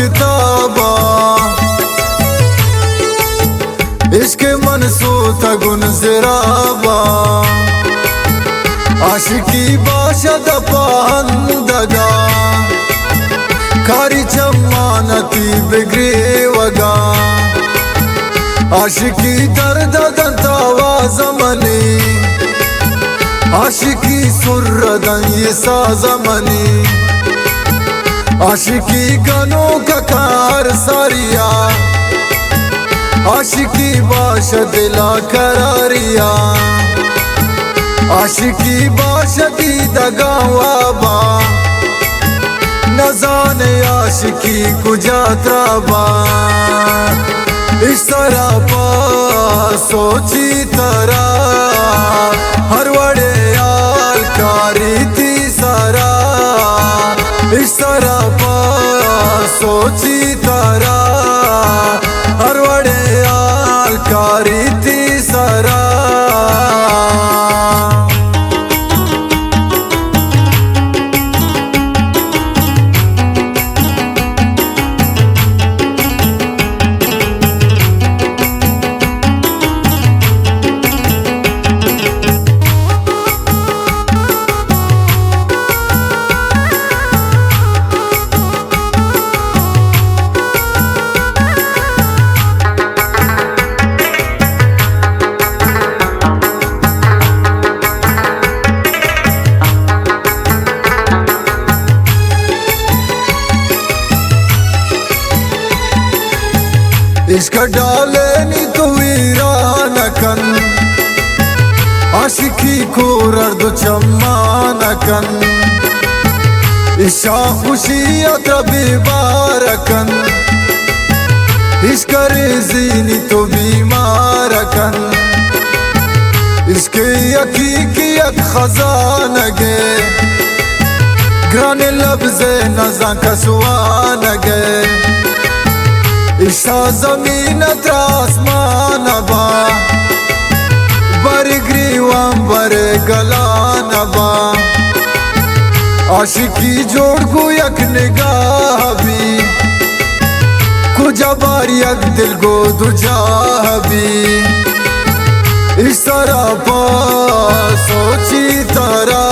किताबा इश्क मनसूत गुन ज़राबा आशिकी बाशद पाहंदगा कारी चम्मानती बिगरे वगा आशिकी दर्द दंतावा ज़मनी आशिकी सुर्रदन ये साज़मनी आशिकी गनों का कार सारिया आशिकी बाश दिला करारिया आशिकी बाशदी दगावाबा नजाने आशिकी कुजा त्राबा इस तरह पा सोची तरा हर वड़े याल कारी थी सारा इस तरह पा सोची तरा हर वड़े याल कारी थी सारा इश्क डाले नी तू वीरानकन आशिकी को रर्द चम्मानकन इशा खुशी अतबी बारकन इश्क रेज़ीनी तो बीमारकन इसके यकीकी एक खजानगे ग्राने लफ्ज़े नज़ा कसवानगे इशा ज़मीन आसमान बा बर ग्रीवां बर गलान बा आशिकी जोड़ को यक निगाह भी कुजा बार यक दिल को दुजाह भी इस तरह पा सोची तरा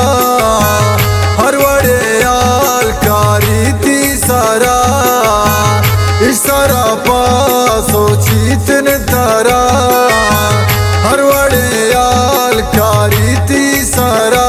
हर वड़े याल कारी थी सारा इस तरह पा सोची तिन तारा हर वड़े याल कारी थी सारा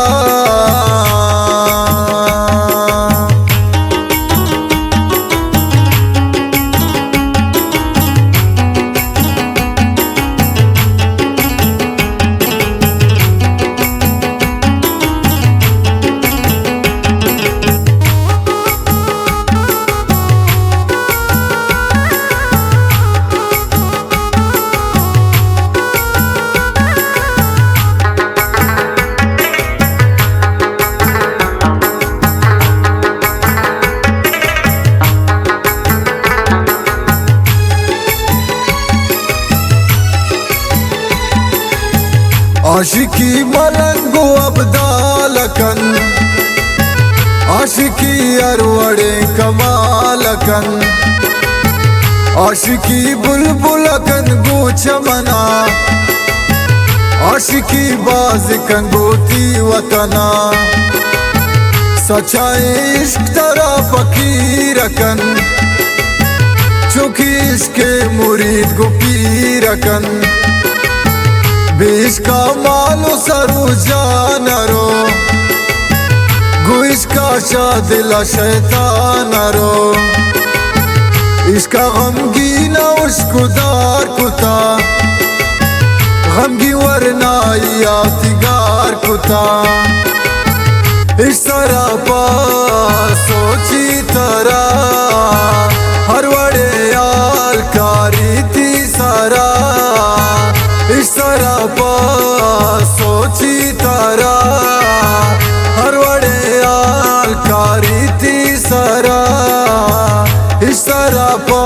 आशिकी मलंगो अब्दालकन आशिकी अरवड़े कमालकन आशिकी बुलबुलकन गो चमना आशिकी बाज़कन गोती वतना सच्चाई इश्क तरा फकीरकन चुकी इसके मुरीद गो पीरकन बीच का मालो सरू जानरो गुइश का शादिला शैतान रो इसका गमगी ना उसको दार कुता गमगी वरना यातिगार कुता इस तरह पा सोची तरा हर वड़े याल कारी थी सारा इस तरह पा सोची तरा हर वड़े याल कारी थी सारा इस तरह पा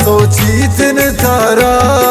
सोची तिन तारा।